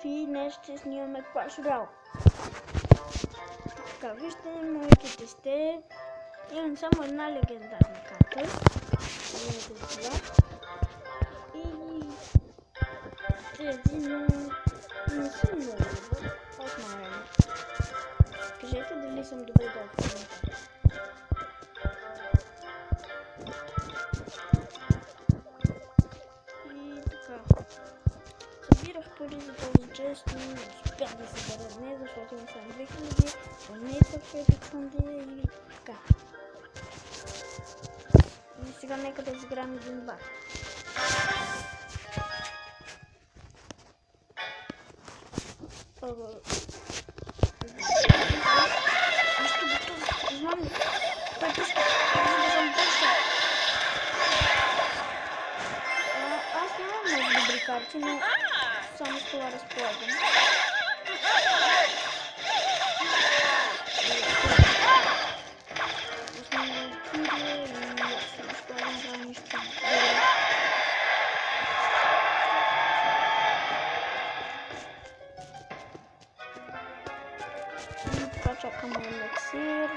Минов и днес ще снимаме Clash Royale. Така, вижте, моите сте. Имам само една легендарна карта. Видите това. И тези не са много добър. От марена. Кажете дали съм добре в коментар. И така. Събирах пари за този чест, но успях да се събера днес, защото имам само 2000, монета в Epic Fund и така. И сега нека да изиграем един бат. Нищо готово, знам ли? Той пуска, да съм бърша. Аз нямам много добри карти, но само с това разполагам. И така чакам елексир.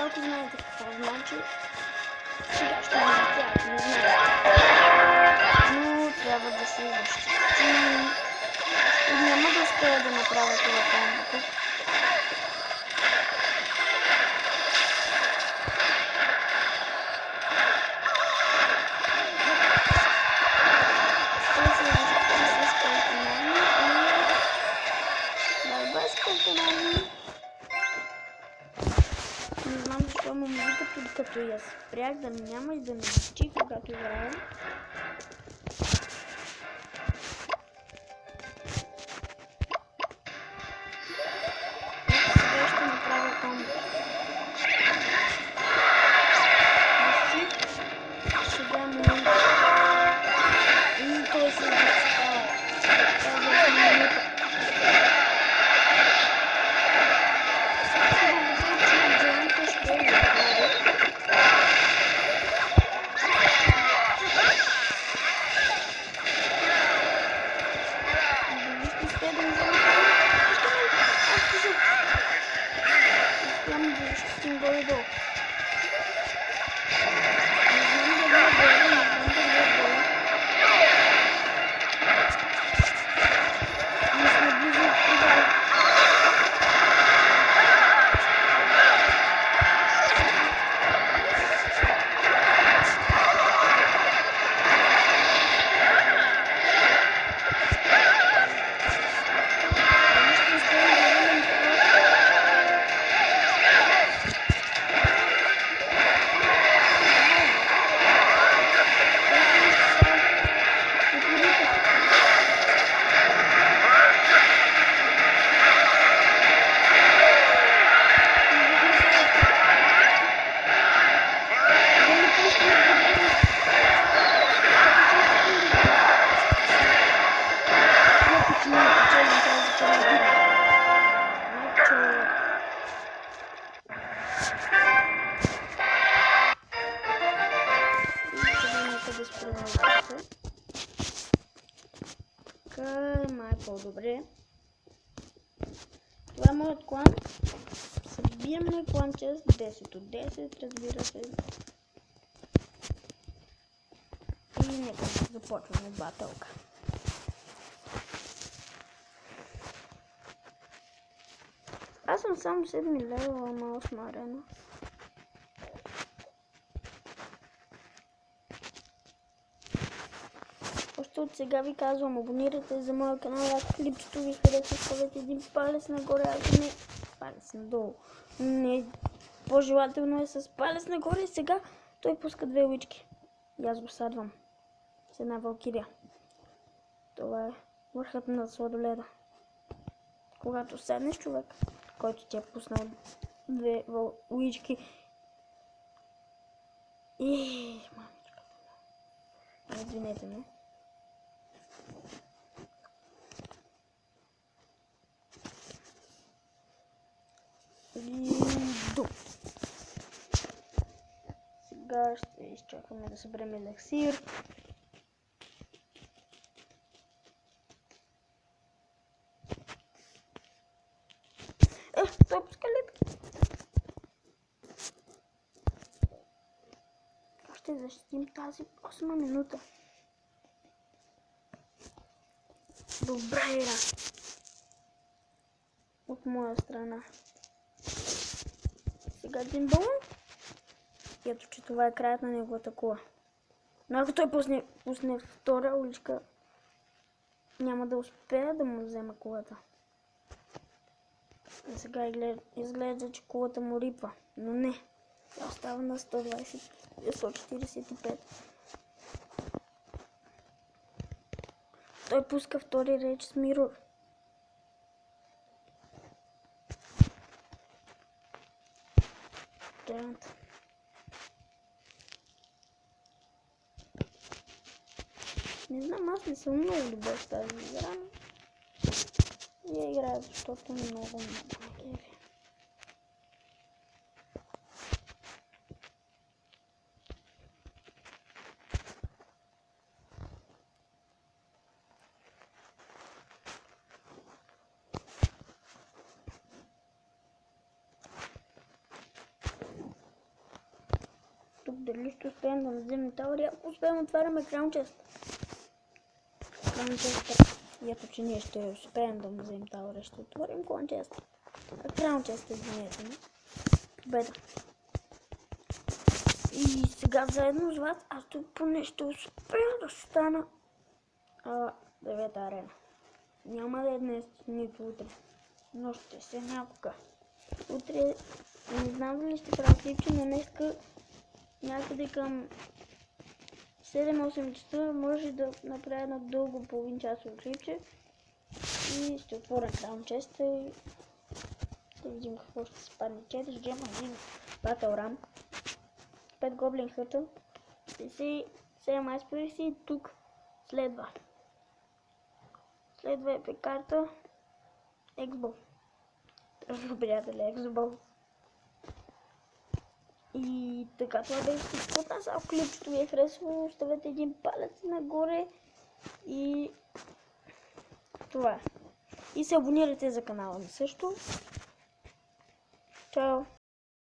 Ако знаете какво значи, сега ще го затях, не знам. Но трябва да се защитим. И няма да успея да направя това комбото. Ще се защити с калтинами и без калтинами. Не знам защо му музиката, като я спрях да ми няма и да ми звучи, когато играя. Сега ще направя комбо. Сега му и той се защитава. Това е минута. По-добре. Това е моят клан. Събираме клан чест 10 от 10, разбира се. И нека започваме батълка. Аз съм само 7 левела на 8 арена. Още от сега ви казвам, абонирайте за моя канал, ако клипчето ви хареса, ставете един палец нагоре, ако не палец надолу. Не, по-желателно е с палец нагоре и сега той пуска 2 лички. И аз го садвам с една валкирия. Това е върхът на сладоледа. Когато седнеш човек, който ти е пуснал 2 лички. И мамичка. Извинете ме. Лидо. Сега ще изчакаме да съберем елексир. Стоп, скелет! Ще защитим тази 8 минута. Добра игра от моя страна. Сега един балон. Ето, че това е краят на неговата кола. Но ако той пусне втора уличка, няма да успея да му взема колата. А сега изглежда, че колата му рипва. Но не. Тя остава на 145. Той пуска втори реч с Мирор. Не знам, аз не съм много добър в тази игра, но я играя, защото много ме кефи. Тук дали ще успеем да вземем таури, ако успеем отваряме краун чест. И ето, че ние ще успеем да му вземем таури, ще отворим краун чест. Краун чест, извинете ми. Победа. И сега заедно с вас, аз тук поне ще успея да стана 9-та арена. Няма да е днес, нито утре, но ще се някога. Утре не знам дали ще правя клипче, но днеска някъде към 7-8 часа може да направя едно дълго половин часово клипче и ще отворя краун честа и ще видим какво ще се падне. 4 гема, 1 батъл рам, 5 гоблин хърта, 7 айспириси и тук следва епик карта Xbox. Тръжно, приятели, Xbox. И така, това беше всичко от нас. Ако клипчето ви е харесало, оставете един палец нагоре и това е. И се абонирайте за канала ми също. Чао!